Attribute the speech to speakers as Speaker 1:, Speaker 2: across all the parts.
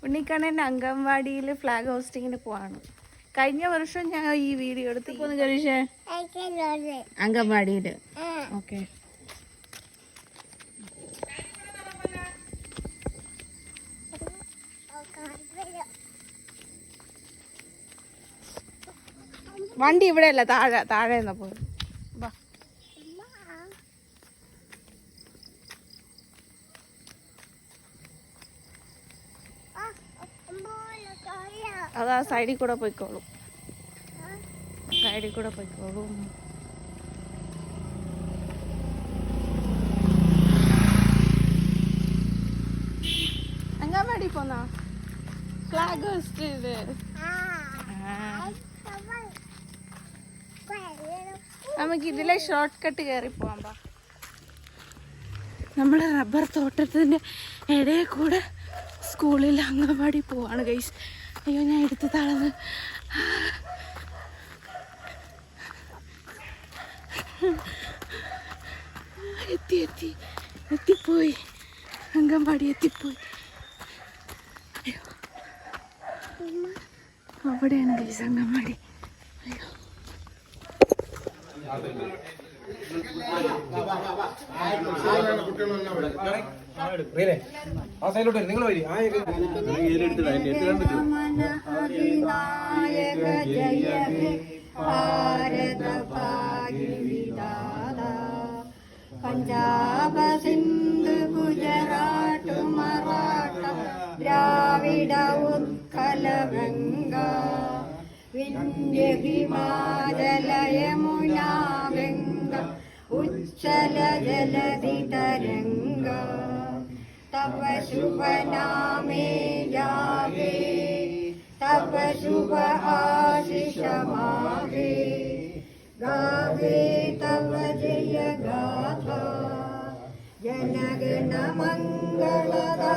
Speaker 1: Unnikkannan അംഗൻവാടിയിൽ flag ഹോസ്റ്റിങ്ങിന് പോവാണ്. കഴിഞ്ഞ വർഷം ഞാൻ ഈ വീഡിയോ എടുത്ത് പോന്ന് കഴിച്ചേ അംഗൻവാടിയിൽ. ഓക്കെ, വണ്ടി ഇവിടെ അല്ല, താഴെ എന്നാ പോയി. അതാ സൈഡിൽ കൂടെ പോയിക്കോളും, സൈഡിൽ കൂടെ പോയിക്കോളും. അംഗൻവാടി പോന്നാ ഫ്ലാഗ് ഹോസ്റ്റ് ചെയ്ത് നമുക്ക് ഇതിലെ ഷോർട്ട് കട്ട് കയറി പോവാം. നമ്മള് റബ്ബർ തോട്ടത്തിന്റെ ഇടയിൽ കൂടെ സ്കൂളിൽ അംഗൻവാടി പോവാണ് ഗൈസ്. അയ്യോ, ഞാൻ എടുത്ത് തളർന്ന്. എത്തിപ്പോയി, അംഗൻവാടി എത്തിപ്പോയി. അയ്യോ, അവിടെയാണ് ഗൈസ് അംഗൻവാടി. അയ്യോ, പഞ്ചാബ സിന്ധു ഗുജറാത്ത് മറാഠ ദ്രാവിഡ ഉത്കല ഗംഗ വിന്ധ്യ ഹിമാചല യമുന ഗംഗ ഉജ്ജല ജലധി തരംഗ തവ ശുഭ നാമേ ജാഗേ തവ ശുഭ ആശിഷ മാഗേ गावे तव जय गाथा जनगण मंगलदायक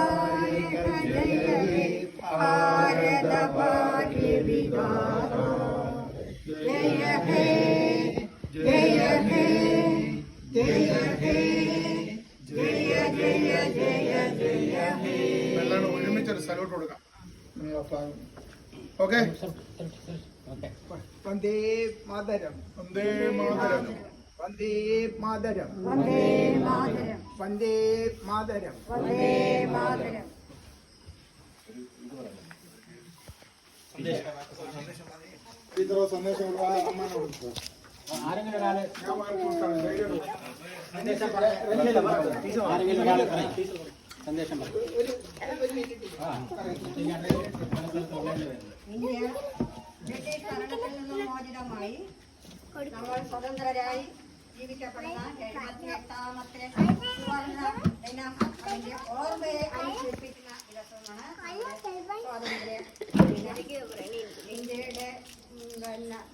Speaker 1: जय हे भारत भाग्य विधाता जय हे जय हे जय हे जय जय जय जय हे എല്ലാവരും ഒരുമിച്ച് ഒരു സല്യൂട്ട് കൊടുക്കാം. ഓക്കേ, വന്ദേ മാതരം വന്ദേ മാതരം വന്ദേ മാതരം വന്ദേ മാതരം വന്ദേ മാതരം വന്ദേ മാതരം. ഇത്ര സന്ദേശം ആരെങ്കിലും ഒരാളെ സന്ദേശം ബ്രിട്ടീഷ് നിന്നും മോചിതമായി നമ്മൾ സ്വതന്ത്രരായി ജീവിക്കപ്പെടുന്ന 78ാമത്തെ സുവർണ ദിനം അതിന്റെ ഓർമ്മയെ അനുസരിപ്പിക്കുന്ന ദിവസമാണ് സ്വാതന്ത്ര്യ ദിനം. ഇന്ത്യയുടെ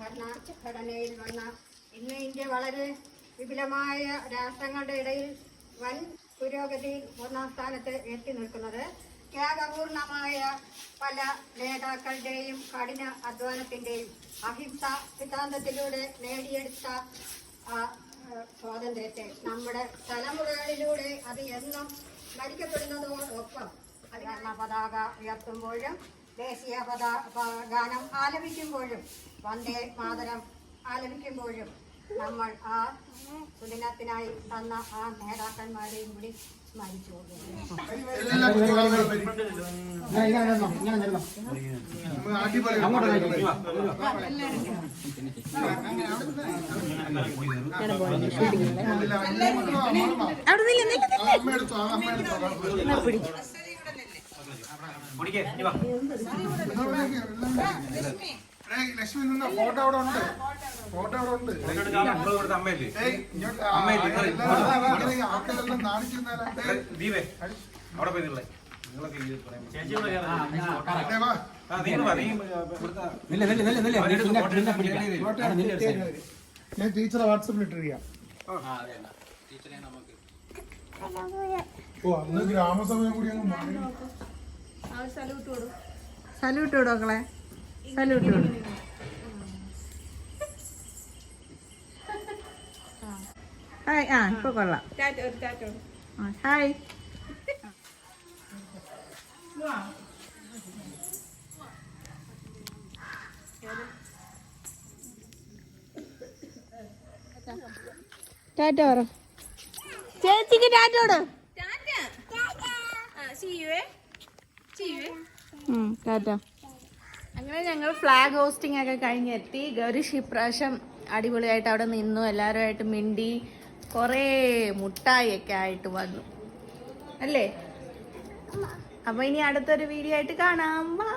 Speaker 1: ഭരണഘടനയിൽ വന്ന ഇന്ന് ഇന്ത്യ വളരെ വിപുലമായ രാഷ്ട്രങ്ങളുടെ ഇടയിൽ വൻ പുരോഗതിയിൽ 1ാം സ്ഥാനത്ത് എത്തി നിൽക്കുന്നത് ത്യാഗപൂർണമായ പല നേതാക്കളുടെയും കഠിന അധ്വാനത്തിന്റെയും അഹിംസ സിദ്ധാന്തത്തിലൂടെ നേടിയെടുത്ത സ്വാതന്ത്ര്യത്തെ നമ്മുടെ തലമുറകളിലൂടെ അത് എന്നും സ്മരിക്കപ്പെടുന്നതോടൊപ്പം ത്രിവർണ്ണ പതാക ഉയർത്തുമ്പോഴും ദേശീയ ഗാനം ആലപിക്കുമ്പോഴും വന്ദേ മാതരം ആലപിക്കുമ്പോഴും നമ്മൾ ആ സുദിനത്തിനായി തന്ന ആ നേതാക്കന്മാരെയും കൂടി സ്മരിച്ചു പോകുന്നു. ലക്ഷ്മി നിന്ന ഫോട്ടോ അവിടെ ഉണ്ട്, ഫോട്ടോ അവിടെ ഉണ്ട്. ആൾക്കാരെല്ലാം നാണിക്കുന്നേരം ഞാൻ ടീച്ചറെ വാട്സപ്പിൽ ഇട്ടിരിക്കാം. ഓ, അന്ന് ഗ്രാമസഭയും കൂടി അങ്ങ് മാറി. സല്യൂട്ട് കൊടുക്കളെ, സല്യൂട്ട് കൊടു. ഹായ്. ആ, ഇപ്പൊ കൊള്ളാം. ഹായ്. ടാറ്റ പറ ചേച്ചിക്ക് ടാറ്റോട്. ടാറ്റ. അങ്ങനെ ഞങ്ങൾ ഫ്ലാഗ് ഹോസ്റ്റിംഗ് ഒക്കെ കഴിഞ്ഞെത്തി. ഗൗരീഷ് ഇപ്രാവശ്യം അടിപൊളിയായിട്ട് അവിടെ നിന്നു, എല്ലാവരുമായിട്ട് മിണ്ടി, കുറേ മുട്ടായി ഒക്കെ ആയിട്ട് വന്നു അല്ലേ. അപ്പൊ ഇനി അടുത്തൊരു വീഡിയോ ആയിട്ട് കാണാം. ബൈ.